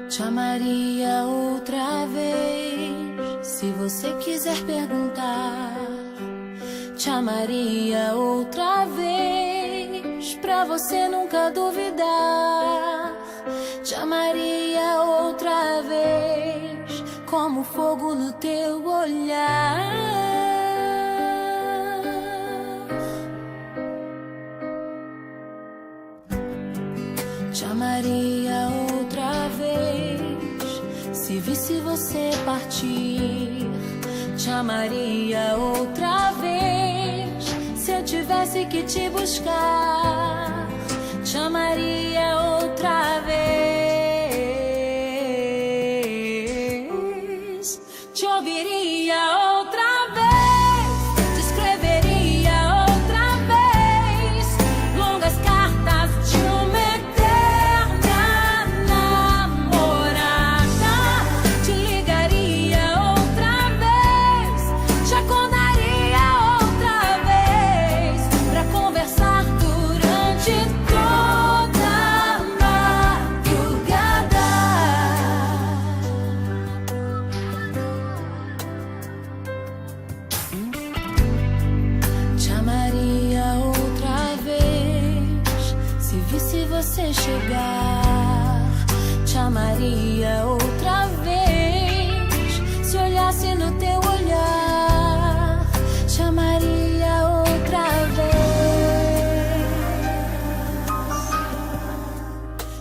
Te amaria outra vez, se você quiser perguntar. Te amaria outra vez, pra você nunca duvidar. Te amaria outra vez, como fogo no teu olhar. Te amaria outra vez, se visse você partir. Te amaria outra vez, se eu tivesse que te buscar. Te amaria outra vez, te ouviria outra vez, te escreveria outra vez longas cartas de uma eterna namorada. Te ligaria outra vez, te acordaria outra vez pra conversar durante toda a madrugada. Te amaria outra vez, se visse você chegar. Te amaria outra